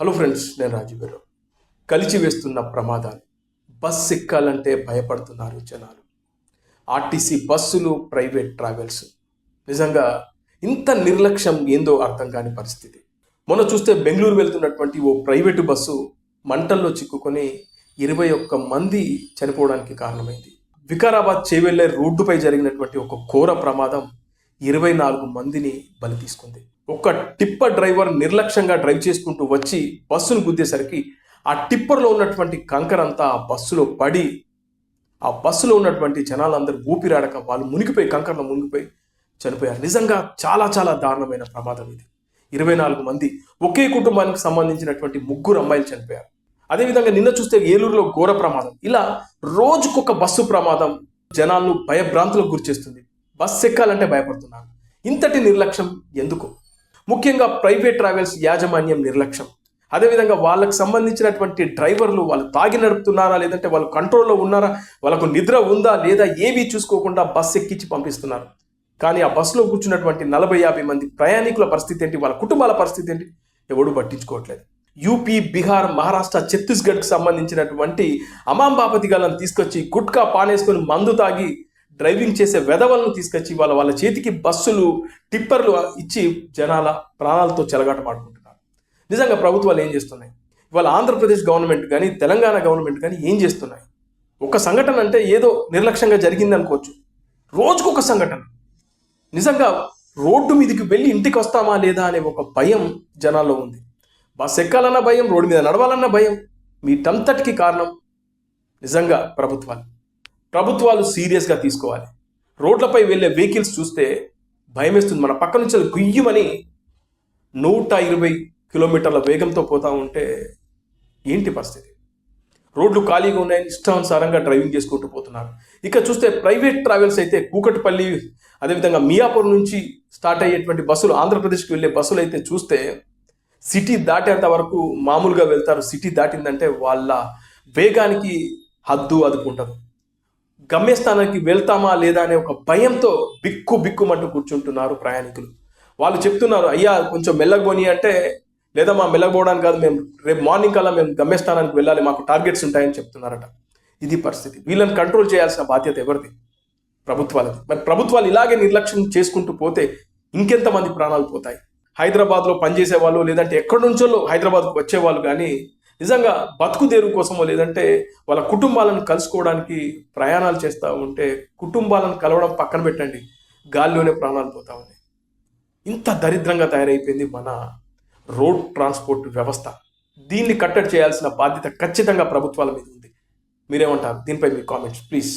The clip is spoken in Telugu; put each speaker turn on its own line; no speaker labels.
హలో ఫ్రెండ్స్, నేను రాజీవ్. కలిచి వేస్తున్న ప్రమాదాలు. బస్ ఎక్కాలంటే భయపడుతున్నారు జనాలు. ఆర్టీసీ బస్సులు, ప్రైవేట్ ట్రావెల్స్. నిజంగా ఇంత నిర్లక్ష్యం ఏందో అర్థం కాని పరిస్థితి. మొన్న చూస్తే బెంగళూరు వెళ్తున్నటువంటి ఓ ప్రైవేటు బస్సు మంటల్లో చిక్కుకొని 21 మంది చనిపోవడానికి కారణమైంది. వికారాబాద్ చేవెళ్లే రోడ్డుపై జరిగినటువంటి ఒక ఘోర ప్రమాదం 24 మందిని బలి తీసుకుంది. ఒక టిప్పర్ డ్రైవర్ నిర్లక్ష్యంగా డ్రైవ్ చేసుకుంటూ వచ్చి బస్సును గుద్దేసరికి ఆ టిప్పర్లో ఉన్నటువంటి కంకర అంతా ఆ బస్సులో పడి ఆ బస్సులో ఉన్నటువంటి జనాలందరూ ఊపిరాడక వాళ్ళు మునిగిపోయి కంకరలో మునిగిపోయి చనిపోయారు. నిజంగా చాలా చాలా దారుణమైన ప్రమాదం ఇది. 24 మంది, ఒకే కుటుంబానికి సంబంధించినటువంటి 3 అమ్మాయిలు చనిపోయారు. అదేవిధంగా నిన్న చూస్తే ఏలూరులో ఘోర ప్రమాదం. ఇలా రోజుకొక బస్సు ప్రమాదం జనాలను భయభ్రాంతులకు గురిచేస్తుంది. బస్సు ఎక్కాలంటే భయపడుతున్నారు. ఇంతటి నిర్లక్ష్యం ఎందుకు? ముఖ్యంగా ప్రైవేట్ ట్రావెల్స్ యాజమాన్యం నిర్లక్ష్యం. అదేవిధంగా వాళ్ళకు సంబంధించినటువంటి డ్రైవర్లు వాళ్ళు తాగి నడుపుతున్నారా, లేదంటే వాళ్ళు కంట్రోల్లో ఉన్నారా, వాళ్ళకు నిద్ర ఉందా లేదా, ఏవి చూసుకోకుండా బస్సు ఎక్కించి పంపిస్తున్నారు. కానీ ఆ బస్సులో కూర్చున్నటువంటి 40-50 మంది ప్రయాణికుల పరిస్థితి ఏంటి, వాళ్ళ కుటుంబాల పరిస్థితి ఏంటి, ఎవడు పట్టించుకోవట్లేదు. యూపీ, బీహార్, మహారాష్ట్ర, ఛత్తీస్గఢ్కి సంబంధించినటువంటి అమాంబాపతి గాలను తీసుకొచ్చి గుట్కా పానేసుకొని మందు తాగి డ్రైవింగ్ చేసే వెధవలను తీసుకొచ్చి వాళ్ళ చేతికి బస్సులు, టిప్పర్లు ఇచ్చి జనాల ప్రాణాలతో చెలగాటమాడుకుంటున్నారు. నిజంగా ప్రభుత్వాలు ఏం చేస్తున్నాయి? ఇవాళ ఆంధ్రప్రదేశ్ గవర్నమెంట్ కానీ తెలంగాణ గవర్నమెంట్ కానీ ఏం చేస్తున్నాయి? ఒక సంఘటన అంటే ఏదో నిర్లక్ష్యంగా జరిగింది అనుకోవచ్చు. రోజుకొక సంఘటన. నిజంగా రోడ్డు మీదకి వెళ్ళి ఇంటికి వస్తామా లేదా అనే ఒక భయం జనాల్లో ఉంది. బస్ ఎక్కాలన్న భయం, రోడ్డు మీద నడవాలన్న భయం. వీటంతటికి కారణం నిజంగా ప్రభుత్వాలు సీరియస్గా తీసుకోవాలి. రోడ్లపై వెళ్ళే వెహికల్స్ చూస్తే భయం వేస్తుంది. మన పక్క నుంచి గుయ్యమని 120 కిలోమీటర్ల వేగంతో పోతా ఉంటే ఏంటి పరిస్థితి? రోడ్లు ఖాళీగా ఉన్నాయని ఇష్టానుసారంగా డ్రైవింగ్ చేసుకుంటూ పోతున్నారు. ఇక చూస్తే ప్రైవేట్ ట్రావెల్స్ అయితే కూకట్పల్లి, అదేవిధంగా మియాపూర్ నుంచి స్టార్ట్ అయ్యేటువంటి బస్సులు, ఆంధ్రప్రదేశ్కి వెళ్ళే బస్సులు అయితే చూస్తే సిటీ దాటేంత వరకు మామూలుగా వెళ్తారు. సిటీ దాటిందంటే వాళ్ళ వేగానికి హద్దు అదుపు ఉంటుంది. గమ్యస్థానానికి వెళ్తామా లేదా అనే ఒక భయంతో బిక్కుమంటూ కూర్చుంటున్నారు ప్రయాణికులు. వాళ్ళు చెప్తున్నారు, అయ్యా కొంచెం మెల్లగబోని అంటే, లేదా మా మెల్లగపోవడానికి కాదు, మేము రేపు మార్నింగ్ కల్లా మేము గమ్యస్థానానికి వెళ్ళాలి, మాకు టార్గెట్స్ ఉంటాయని చెప్తున్నారట. ఇది పరిస్థితి. వీళ్ళని కంట్రోల్ చేయాల్సిన బాధ్యత ఎవరిది? ప్రభుత్వాలది. మరి ప్రభుత్వాలు ఇలాగే నిర్లక్ష్యం చేసుకుంటూ పోతే ఇంకెంతమంది ప్రాణాలు పోతాయి? హైదరాబాద్లో పనిచేసే వాళ్ళు, లేదంటే ఎక్కడి నుంచో హైదరాబాద్కు వచ్చేవాళ్ళు కానీ నిజంగా బతుకు తెరువు కోసమో లేదంటే వాళ్ళ కుటుంబాలను కలుసుకోవడానికి ప్రయాణాలు చేస్తూ ఉంటే కుటుంబాలను కలవడం పక్కన పెట్టండి, గాల్లోనే ప్రాణాలు పోతా ఉన్నాయి. ఇంత దరిద్రంగా తయారైపోయింది మన రోడ్ ట్రాన్స్పోర్ట్ వ్యవస్థ. దీన్ని కట్టడి చేయాల్సిన బాధ్యత ఖచ్చితంగా ప్రభుత్వాల మీద ఉంది. మీరేమంటారు? దీనిపై మీ కామెంట్స్ ప్లీజ్.